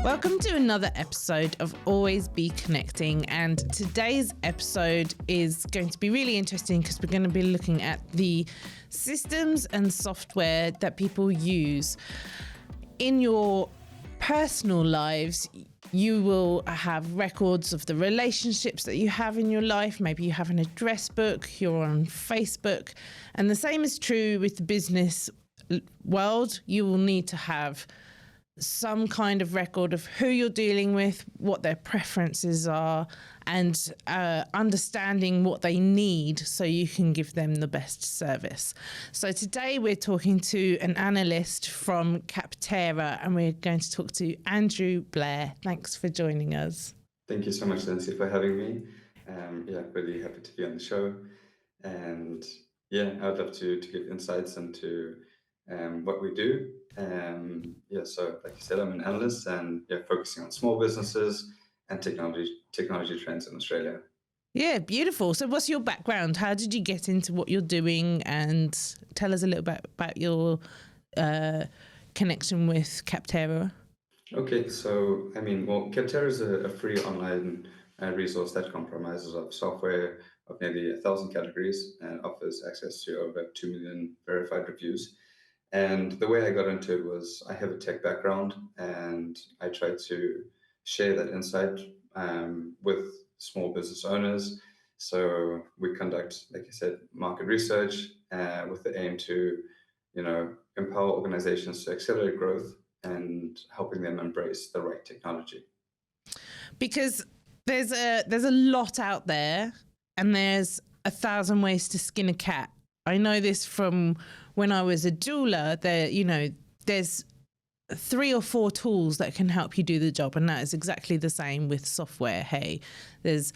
Welcome to another episode of Always Be Connecting, and today's episode is going to be really interesting because we're going to be looking at the systems and software that people use in your personal lives. You will have records of the relationships that you have in your life. Maybe you have an address book, you're on Facebook, and the same is true with the business world. You will need to have some kind of record of who you're dealing with, what their preferences are, and understanding what they need so you can give them the best service. So today we're talking to an analyst from Capterra, and we're going to talk to Andrew Blair. Thanks for joining us. Thank you so much, Lindsay, for having me. Really happy to be on the show. And I'd love to give insights into what we do. So like you said, I'm an analyst and focusing on small businesses and technology trends in Australia. Yeah, beautiful. So what's your background? How did you get into what you're doing? And tell us a little bit about your connection with Capterra. Okay, so Capterra is a free online resource that comprises of software of nearly 1,000 categories and offers access to over 2 million verified reviews. And the way I got into it was I have a tech background and I tried to share that insight with small business owners. So we conduct, like I said, market research with the aim to, empower organizations to accelerate growth and helping them embrace the right technology. Because there's a lot out there and there's 1,000 ways to skin a cat. I know this from when I was a jeweler. There's 3 or 4 tools that can help you do the job, and that is exactly the same with software. Hey, there's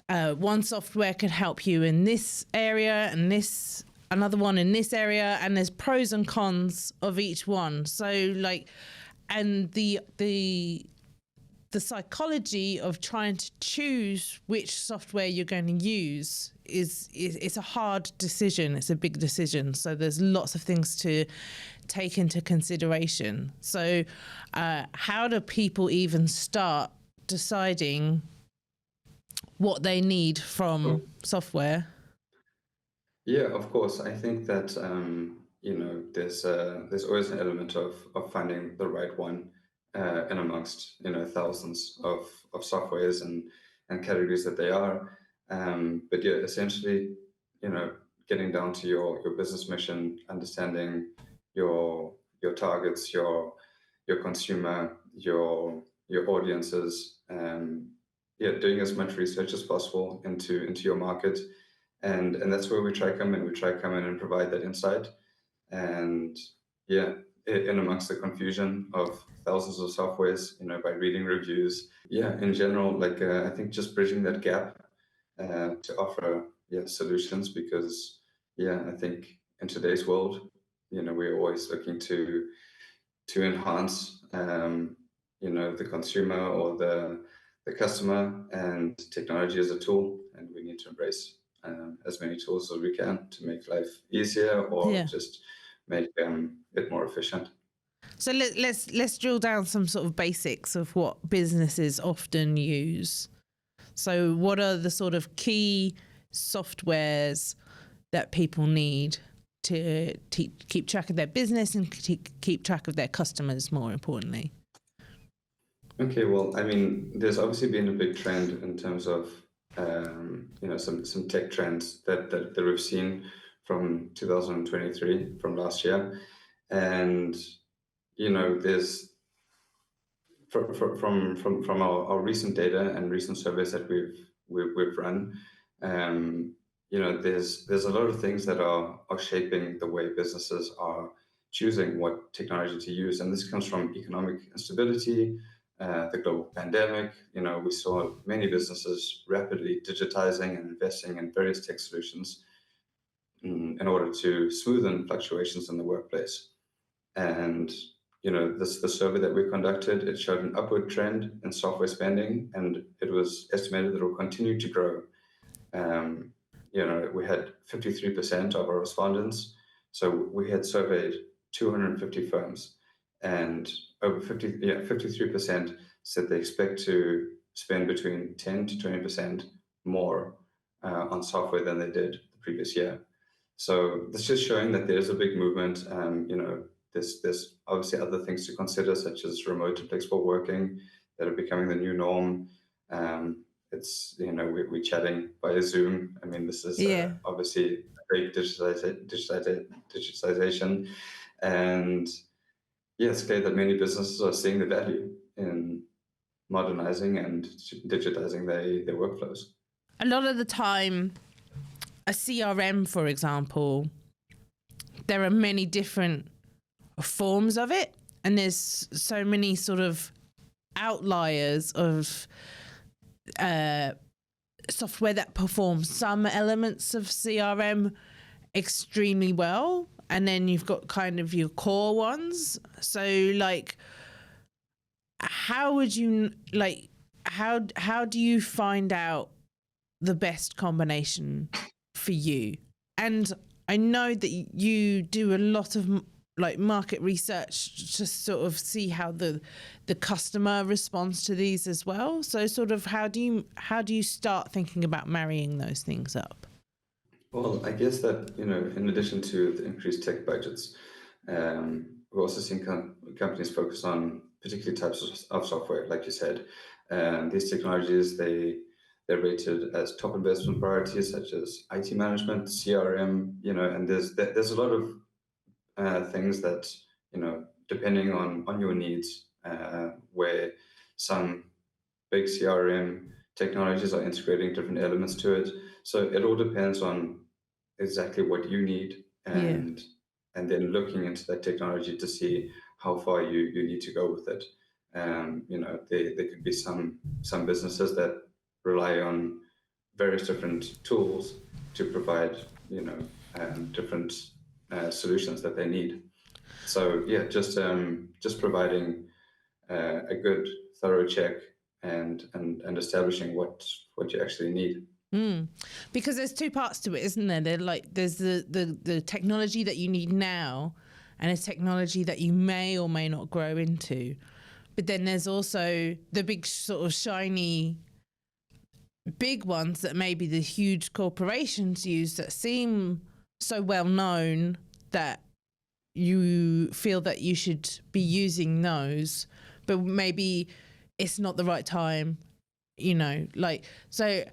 one software can help you in this area and another one in this area, and there's pros and cons of each one. So and the psychology of trying to choose which software you're going to use is a hard decision. It's a big decision. So there's lots of things to take into consideration. So how do people even start deciding what they need from software? Yeah, of course. I think that there's always an element of finding the right one in amongst thousands of softwares and categories that they are. But essentially, getting down to your business mission, understanding your targets, your consumer, your audiences, doing as much research as possible into your market. And that's where we try come in. We try come in and provide that insight. And in amongst the confusion of thousands of softwares, by reading reviews. In general, I think just bridging that gap to offer solutions, because I think in today's world, we're always looking to enhance the consumer or the customer, and technology is a tool, and we need to embrace as many tools as we can to make life easier or just make it more efficient. So let's drill down some sort of basics of what businesses often use. So what are the sort of key softwares that people need to keep track of their business and keep track of their customers, more importantly? Okay, well, there's obviously been a big trend in terms of some tech trends that we've seen from 2023, from last year. And there's from our recent data and recent surveys that we've run, there's a lot of things that are shaping the way businesses are choosing what technology to use, and this comes from economic instability, the global pandemic. We saw many businesses rapidly digitizing and investing in various tech solutions in order to smoothen fluctuations in the workplace. And the survey that we conducted, it showed an upward trend in software spending, and it was estimated that it will continue to grow. We had 53% of our respondents, so we had surveyed 250 firms, and over 53% said they expect to spend between 10 to 20% more on software than they did the previous year. So that's just showing that there's a big movement. There's obviously other things to consider, such as remote and flexible working, that are becoming the new norm. It's we're chatting via Zoom. I mean, this is Yeah. obviously a big digitization, and yeah, it's clear that many businesses are seeing the value in modernizing and digitizing their workflows. A lot of the time, a CRM, for example, there are many different forms of it, and there's so many sort of outliers of software that performs some elements of CRM extremely well, and then you've got kind of your core ones. So like, how would you how do you find out the best combination for you? And I know that you do a lot of like market research to sort of see how the customer responds to these as well. So sort of how do you start thinking about marrying those things up? Well, I guess that, in addition to the increased tech budgets, we're also seeing companies focus on particular types of software, like you said. These technologies, they're rated as top investment priorities, such as IT management, CRM, and there's a lot of things that, depending on your needs, where some big CRM technologies are integrating different elements to it. So it all depends on exactly what you need, Yeah. and then looking into that technology to see how far you need to go with it. There could be some businesses that rely on various different tools to provide different solutions that they need. So yeah, just providing a good thorough check and establishing what you actually need. Because there's two parts to it, isn't there? There's the technology that you need now, and a technology that you may or may not grow into. But then there's also the big sort of shiny big ones that maybe the huge corporations use that seem so well known that you feel that you should be using those, but maybe it's not the right time, so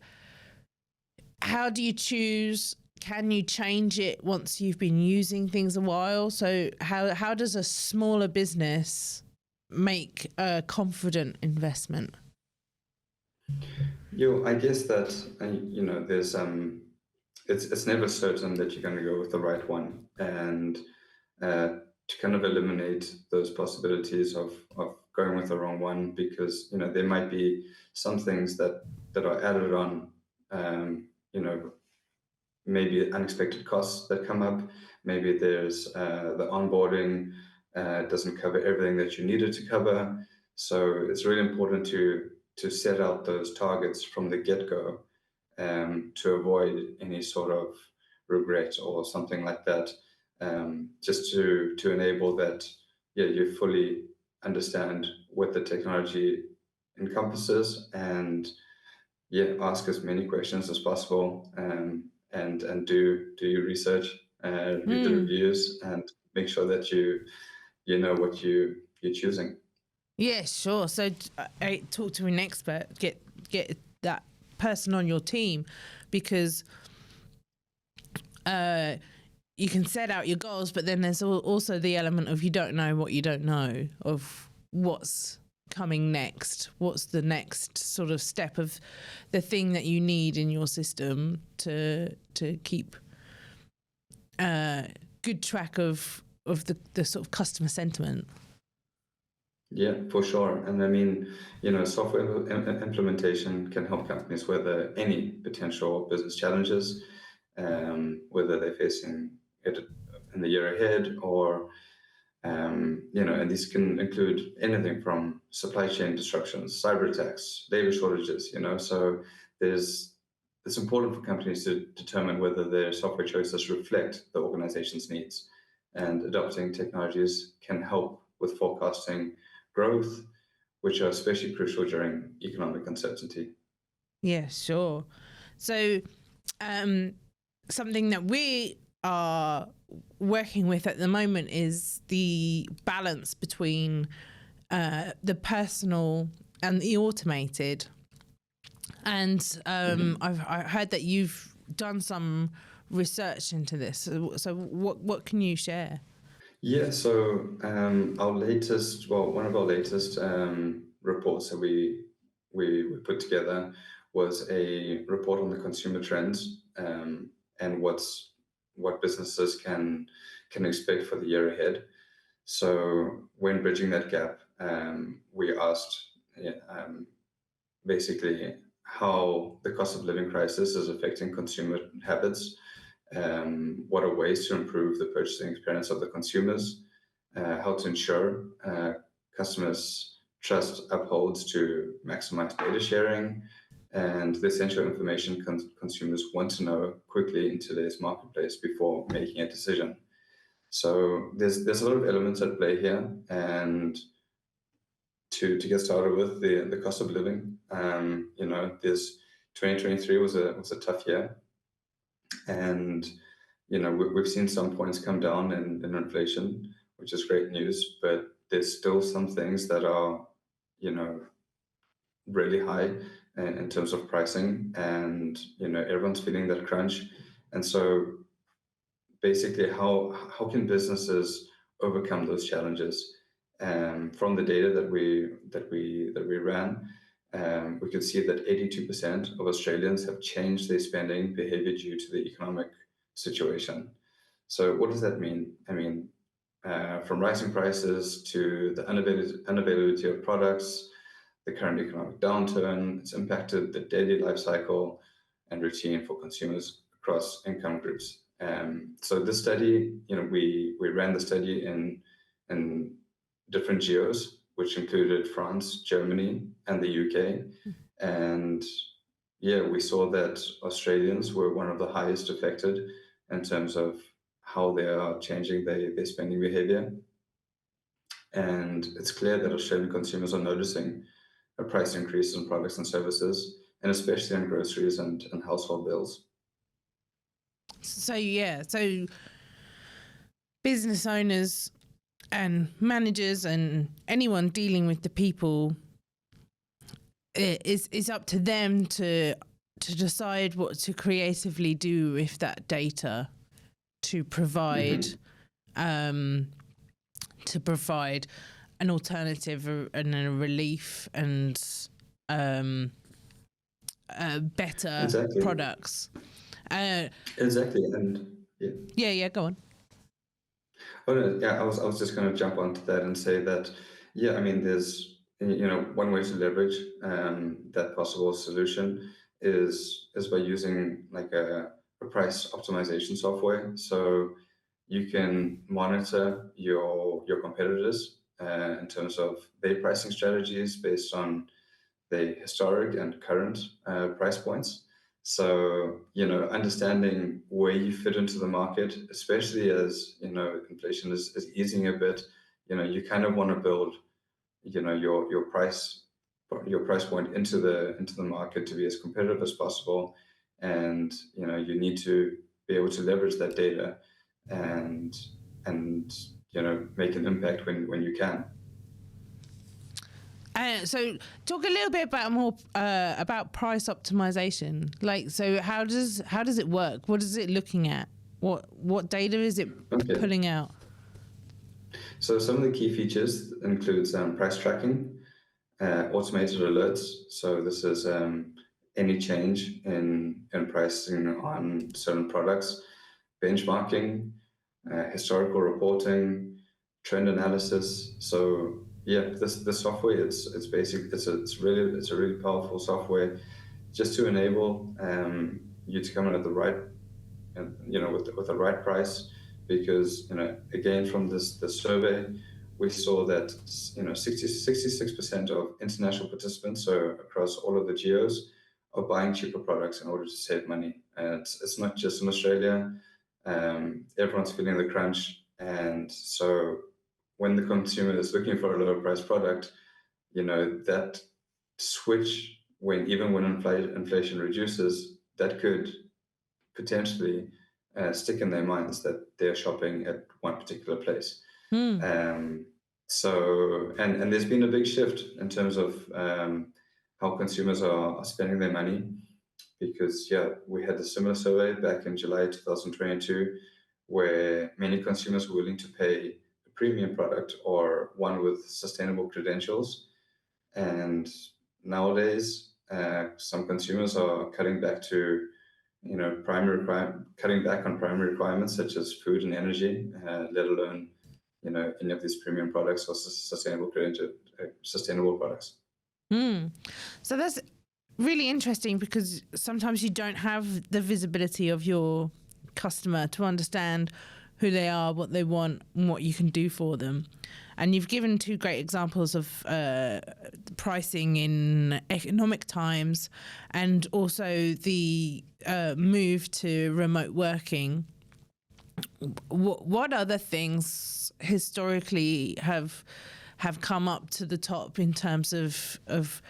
how do you choose? Can you change it once you've been using things a while? So how does a smaller business make a confident investment? I guess that there's it's never certain that you're going to go with the right one, and to kind of eliminate those possibilities of going with the wrong one, because there might be some things that are added on, maybe unexpected costs that come up. Maybe there's the onboarding doesn't cover everything that you needed to cover. So it's really important to set out those targets from the get-go, to avoid any sort of regret or something like that, just to enable that, you fully understand what the technology encompasses, and ask as many questions as possible, and do your research, read the reviews, and make sure that you know what you're choosing. Yeah, sure. So talk to an expert, get that person on your team, because you can set out your goals, but then there's also the element of you don't know what you don't know, of what's coming next, what's the next sort of step of the thing that you need in your system to keep good track of the sort of customer sentiment. Yeah, for sure. And I mean, software implementation can help companies weather any potential business challenges, whether they're facing it in the year ahead, or and these can include anything from supply chain disruptions, cyber attacks, labor shortages. So it's important for companies to determine whether their software choices reflect the organization's needs, and adopting technologies can help with forecasting growth, which are especially crucial during economic uncertainty. Yeah, sure. So, something that we are working with at the moment is the balance between the personal and the automated. And I heard that you've done some research into this. So what can you share? Yeah, so one of our latest reports that we put together was a report on the consumer trends, and what businesses can expect for the year ahead. So when bridging that gap, we asked, yeah, basically how the cost of living crisis is affecting consumer habits. What are ways to improve the purchasing experience of the consumers? How to ensure customers' trust upholds to maximize data sharing, and the essential information consumers want to know quickly in today's marketplace before making a decision. So there's a lot of elements at play here, and to get started with the cost of living, this 2023 was a tough year, and we've seen some points come down in inflation, which is great news, but there's still some things that are really high in terms of pricing, and everyone's feeling that crunch. And so basically, how can businesses overcome those challenges? From the data that we ran, we could see that 82% of Australians have changed their spending behavior due to the economic situation. So what does that mean? I mean, from rising prices to the unavailability of products, the current economic downturn, it's impacted the daily life cycle and routine for consumers across income groups. So this study, we ran the study in different geos, which included France, Germany, and the UK. And yeah, we saw that Australians were one of the highest affected in terms of how they are changing their spending behavior. And it's clear that Australian consumers are noticing a price increase in products and services, and especially in groceries and household bills. So business owners and managers and anyone dealing with the people, it's up to them to decide what to creatively do with that data to provide an alternative and a relief and better Exactly. products. Exactly, and yeah. Yeah, go on. Oh no, yeah, I was just going to jump onto that and say that, yeah, I mean, there's one way to leverage that possible solution is by using like a price optimization software. So you can monitor your competitors in terms of their pricing strategies based on the historic and current price points. So, understanding where you fit into the market, especially as, inflation is easing a bit, you kind of want to build, your price point into the market to be as competitive as possible. And, you need to be able to leverage that data and make an impact when you can. So talk a little bit about price optimization. Like, so how does it work? What is it looking at? What data is it pulling out? So some of the key features includes price tracking, automated alerts. So this is any change in pricing on certain products, benchmarking, historical reporting, trend analysis. So yeah, this software it's a really powerful software just to enable you to come in at the right with the right price, because again from this survey we saw that 66% of international participants, so across all of the geos, are buying cheaper products in order to save money. And it's not just in Australia. Everyone's feeling the crunch, and so when the consumer is looking for a lower price product, that switch when inflation reduces, that could potentially stick in their minds that they're shopping at one particular place. So and there's been a big shift in terms of how consumers are spending their money, because we had a similar survey back in July 2022 where many consumers were willing to pay a premium product or one with sustainable credentials. And nowadays, some consumers are cutting back to cutting back on primary requirements such as food and energy, let alone any of these premium products or sustainable products. So that's really interesting, because sometimes you don't have the visibility of your customer to understand who they are, what they want, and what you can do for them. And you've given two great examples of pricing in economic times, and also the move to remote working. What other things historically have come up to the top in terms of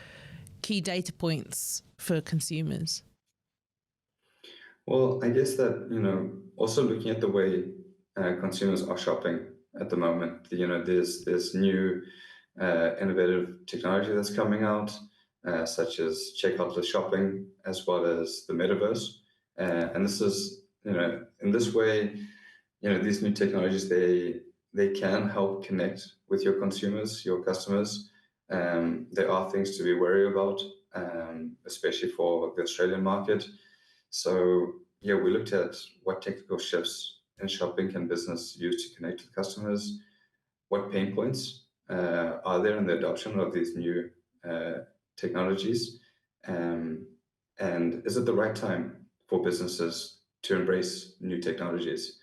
key data points for consumers? Well, I guess that, also looking at the way consumers are shopping at the moment, there's new innovative technology that's coming out, such as checkout shopping, as well as the metaverse. And this is, in this way, these new technologies, they can help connect with your consumers, your customers. There are things to be wary about, especially for the Australian market. So we looked at what technical shifts in shopping can business use to connect with customers, what pain points are there in the adoption of these new technologies, and is it the right time for businesses to embrace new technologies?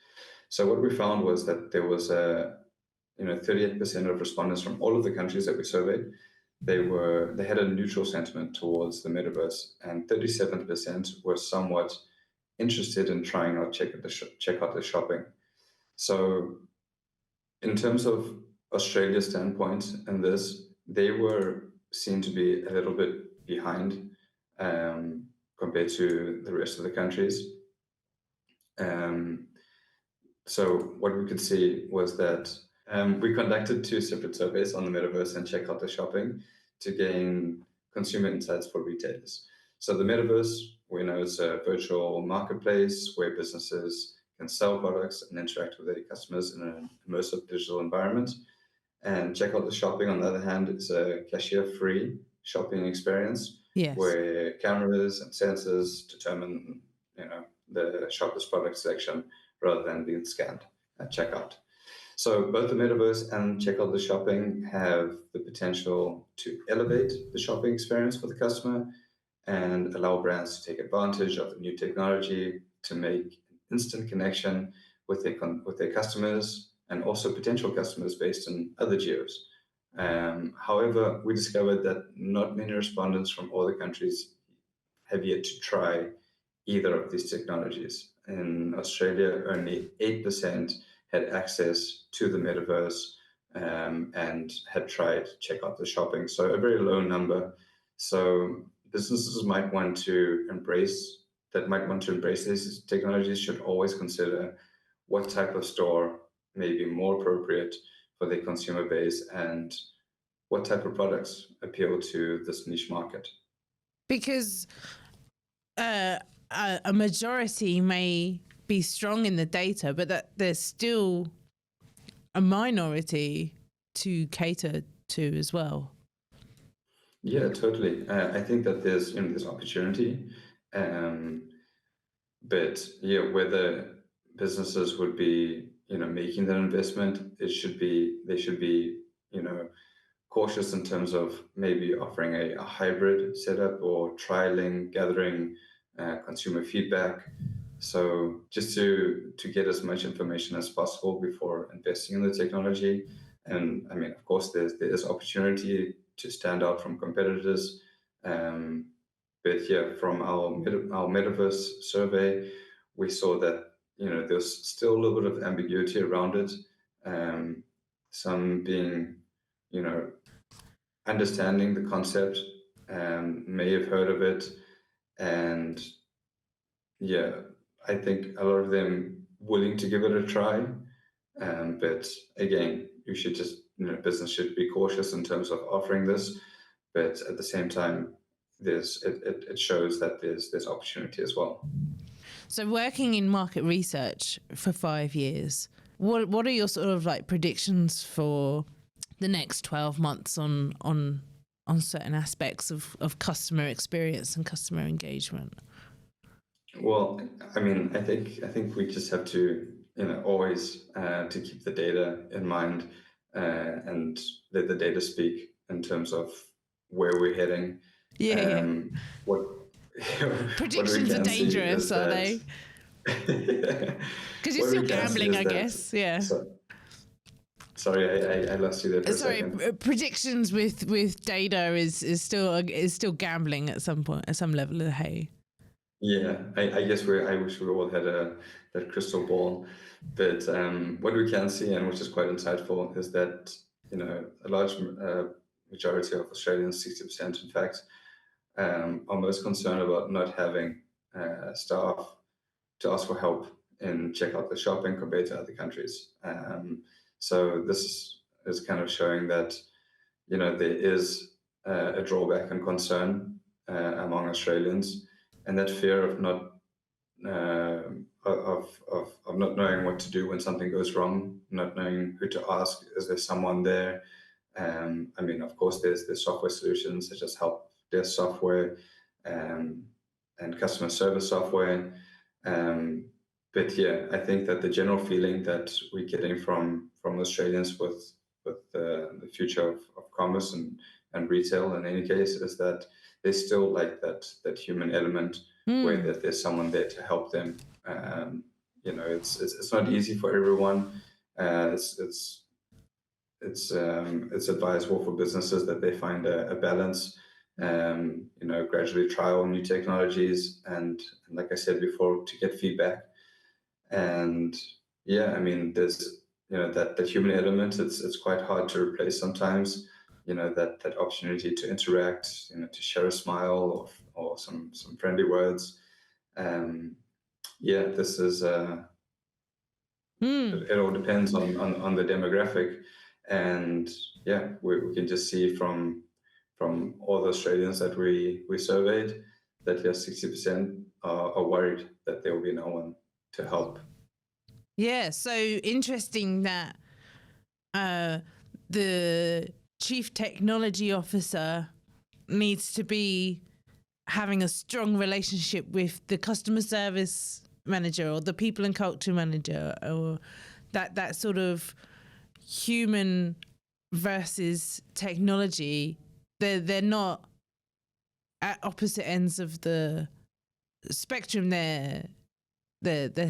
So what we found was that there was 38% of respondents from all of the countries that we surveyed, they had a neutral sentiment towards the metaverse, and 37% were somewhat interested in trying out checkout shopping. So in terms of Australia's standpoint in this, they were seen to be a little bit behind compared to the rest of the countries. So what we could see was that we conducted two separate surveys on the metaverse and checkout shopping to gain consumer insights for retailers. So the metaverse, we know, is a virtual marketplace where businesses can sell products and interact with their customers in an immersive digital environment. And checkout shopping, on the other hand, is a cashier-free shopping experience, where cameras and sensors determine, the shopper's product selection rather than being scanned at checkout. So both the metaverse and checkout shopping have the potential to elevate the shopping experience for the customer and allow brands to take advantage of the new technology to make instant connection with their customers and also potential customers based in other geos. However, we discovered that not many respondents from all the countries have yet to try either of these technologies. In Australia, only 8% had access to the metaverse and had tried checkout shopping. So a very low number. So businesses might want to embrace these technologies should always consider what type of store may be more appropriate for their consumer base and what type of products appeal to this niche market. Because a majority may be strong in the data, but that there's still a minority to cater to as well. Yeah, totally. I think that there's opportunity, but whether businesses would be making that investment, they should be cautious in terms of maybe offering a hybrid setup or trialing, gathering consumer feedback. So just to get as much information as possible before investing in the technology. And I mean, of course, there is opportunity to stand out from competitors. But from our metaverse survey, we saw that there's still a little bit of ambiguity around it. some being, understanding the concept, may have heard of it, and yeah, I think a lot of them willing to give it a try. But again, you should just, business should be cautious in terms of offering this, but at the same time, it shows that there's opportunity as well. So working in market research for 5 years, what are your sort of like predictions for the next 12 months on certain aspects of customer experience and customer engagement? Well, I mean, I think we just have to, always to keep the data in mind, and let the data speak in terms of where we're heading. Yeah. What Predictions are dangerous, are they? Because you're still gambling, I guess. Yeah. Sorry, I lost you there for a second. Predictions with data is still gambling at some point, at some level of the hay. Yeah, I guess I wish we all had that crystal ball, but what we can see, and which is quite insightful, is that a large majority of Australians, 60% in fact, are most concerned about not having staff to ask for help and check out the shopping compared to other countries. So this is kind of showing that there is a drawback and concern among Australians, and that fear of not of not knowing what to do when something goes wrong, not knowing who to ask. Is there someone there? I mean, of course, there's software solutions such as help desk software, and customer service software. But yeah, I think that the general feeling that we're getting from Australians with the future of commerce and retail in any case is that they still like that human element, where that there's someone there to help them. It's not easy for everyone. It's advisable for businesses that they find a balance. Gradually trial new technologies, and like I said before, to get feedback. And yeah, I mean, there's that human element. It's quite hard to replace sometimes. That opportunity to interact, to share a smile or some friendly words. Yeah, this is it all depends on the demographic, and yeah, we can just see from all the Australians that we surveyed that 60% are worried that there will be no one to help. Yeah, so interesting that the chief technology officer needs to be having a strong relationship with the customer service manager or the people and culture manager, or that sort of human versus technology. They're not at opposite ends of the spectrum. There's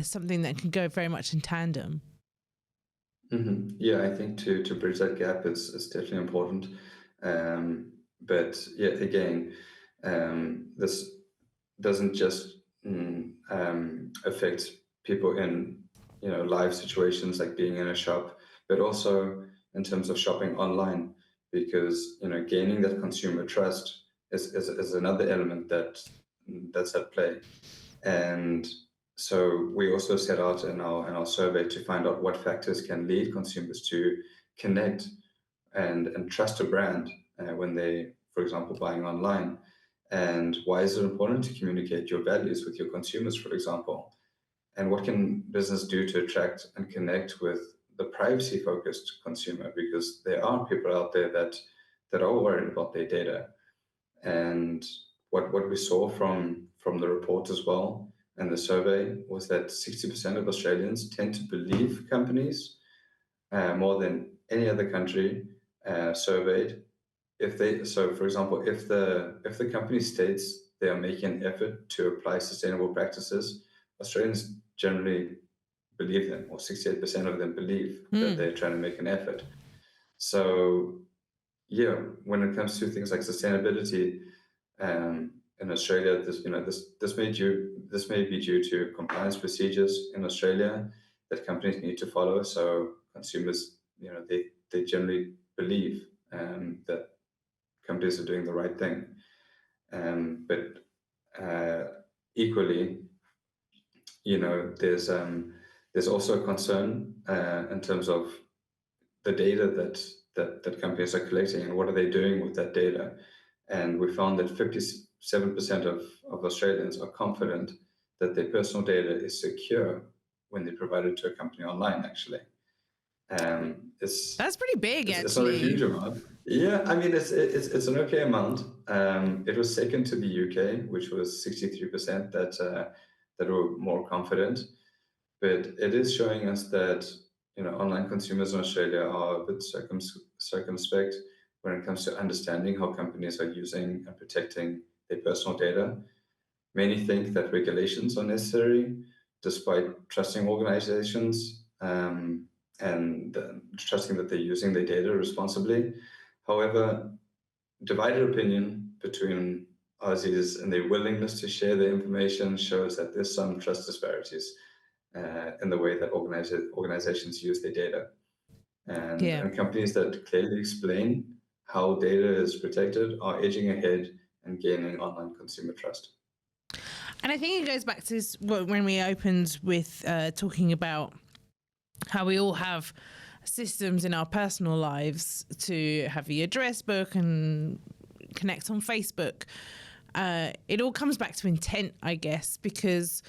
something that can go very much in tandem. Mm-hmm. Yeah, I think to bridge that gap is definitely important. But yeah, again, this doesn't just affect people in live situations like being in a shop, but also in terms of shopping online, because gaining that consumer trust is another element that's at play. And so we also set out in our survey to find out what factors can lead consumers to connect and trust a brand when they, for example, buying online. And why is it important to communicate your values with your consumers, for example? And what can business do to attract and connect with the privacy-focused consumer? Because there are people out there that are worried about their data. And what we saw from the report as well and the survey was that 60% of Australians tend to believe companies more than any other country surveyed. For example, if the company states they are making an effort to apply sustainable practices, Australians generally believe them, or 68% of them believe that they're trying to make an effort. So yeah, when it comes to things like sustainability, in Australia, this may be due to compliance procedures in Australia that companies need to follow. So consumers, they generally believe that companies are doing the right thing. But equally, there's also a concern in terms of the data that companies are collecting and what are they doing with that data. And we found that 57% of Australians are confident that their personal data is secure when they provide it to a company online, actually. That's pretty big, it's not a huge actually. amount. Yeah, I mean, it's an okay amount. It was second to the UK, which was 63% that were more confident. But it is showing us that online consumers in Australia are a bit circumspect when it comes to understanding how companies are using and protecting their personal data. Many think that regulations are necessary, despite trusting organizations and trusting that they're using their data responsibly. However, divided opinion between Aussies and their willingness to share their information shows that there's some trust disparities in the way that organizations use their data. And companies that clearly explain how data is protected are edging ahead and gaining online consumer trust. And I think it goes back to when we opened with talking about how we all have systems in our personal lives to have the address book and connect on Facebook. It all comes back to intent, I guess, because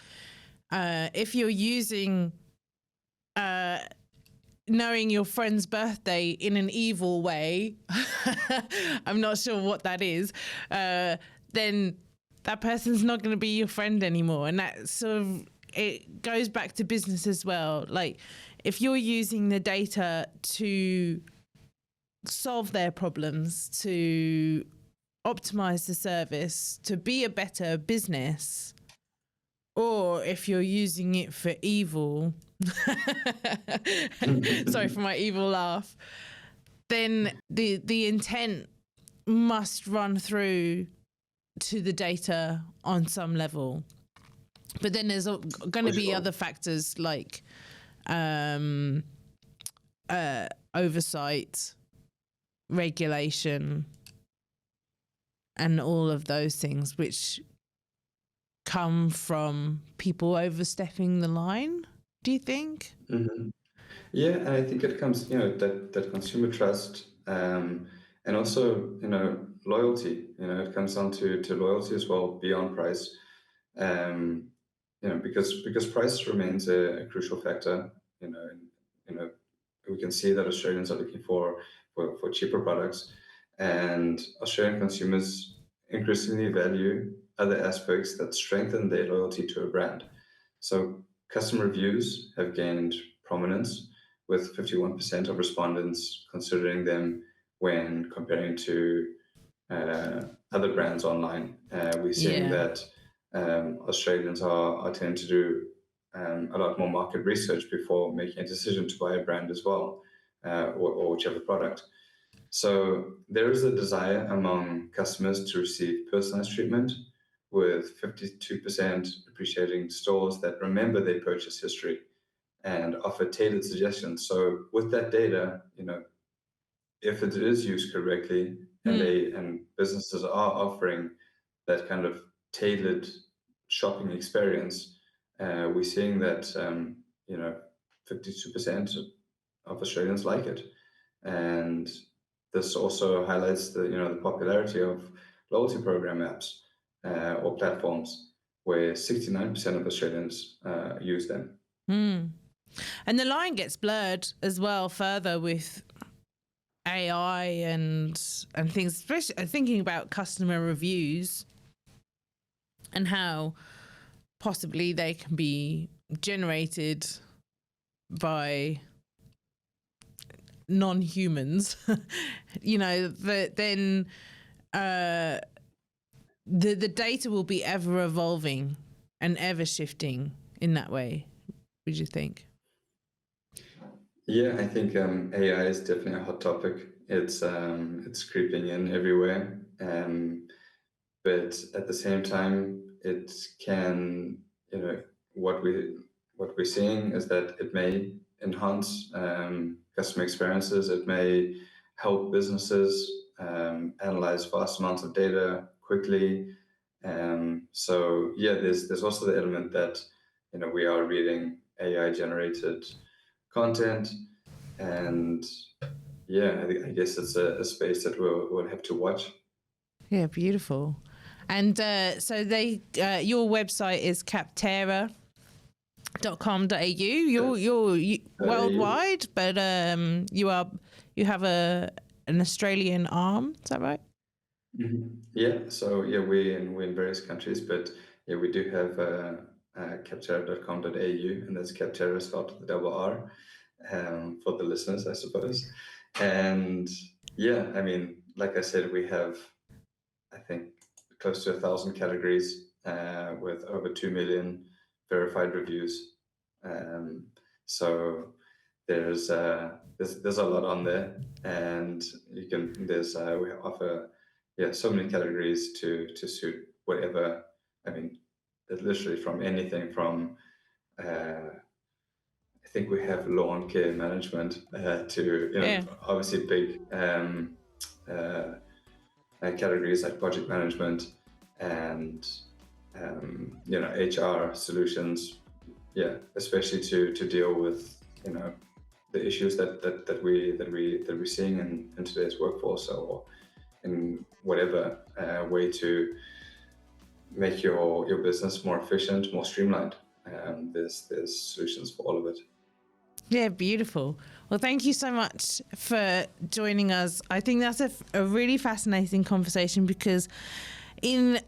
if you're using knowing your friend's birthday in an evil way, I'm not sure what that is, then that person's not going to be your friend anymore. And that sort of, it goes back to business as well. Like, if you're using the data to solve their problems, to optimize the service, to be a better business, or if you're using it for evil, sorry for my evil laugh, then the intent must run through to the data on some level. But then there's going to be other factors like oversight, regulation, and all of those things which come from people overstepping the line, do you think? Mm-hmm. Yeah, and I think it comes, that consumer trust, and also, loyalty. It comes down to loyalty as well beyond price. Because price remains a crucial factor. We can see that Australians are looking for cheaper products, and Australian consumers increasingly value other aspects that strengthen their loyalty to a brand. So customer reviews have gained prominence, with 51% of respondents considering them when comparing to other brands online. We're seeing that Australians are tending to do a lot more market research before making a decision to buy a brand as well, or whichever product. So there is a desire among customers to receive personalized treatment, with 52% appreciating stores that remember their purchase history and offer tailored suggestions. So with that data, if it is used correctly and businesses are offering that kind of tailored shopping experience, we're seeing that 52% of Australians like it. And this also highlights the popularity of loyalty program apps or platforms, where 69% of Australians use them. And the line gets blurred as well further with AI and things, especially thinking about customer reviews and how possibly they can be generated by non-humans. Then the data will be ever evolving and ever shifting in that way. Would you think? Yeah, I think AI is definitely a hot topic. It's creeping in everywhere, but at the same time, it can, what we're seeing is that it may enhance customer experiences. It may help businesses analyze vast amounts of data quickly. So yeah, there's also the element that we are reading AI generated content, and yeah, I guess it's a space that we'll have to watch. Yeah, beautiful. And so your website is capterra.com.au. You're worldwide, but you have an Australian arm. Is that right? Mm-hmm. Yeah. So yeah, we're in various countries, but yeah, we do have capterra.com.au, and that's Capterra spelled with the double R, for the listeners, I suppose. And yeah, I mean, like I said, we have, I think, close to 1,000 categories with over 2 million verified reviews. So there's a lot on there, and we offer so many categories to suit whatever. I mean, literally from anything from I think we have lawn care management to obviously big categories like project management and HR solutions. Yeah, especially to deal with the issues that we're seeing in today's workforce, or in whatever way to make your business more efficient, more streamlined. There's solutions for all of it. Yeah, beautiful. Well, thank you so much for joining us. I think that's a really fascinating conversation, because in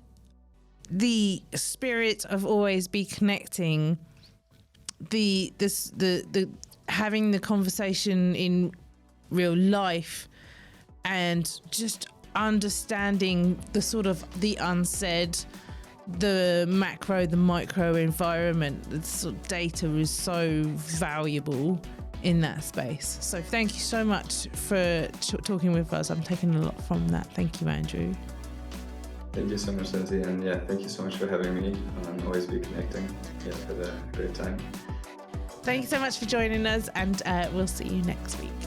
the spirit of always be connecting, the having the conversation in real life and just understanding the sort of the unsaid, the macro, the micro environment, the sort of data is so valuable in that space. So thank you so much for talking with us. I'm taking a lot from that. Thank you, Andrew. Thank you so much, Lindsay, and yeah, thank you so much for having me. Always be connecting. Yeah, had a great time. Thank you so much for joining us, and we'll see you next week.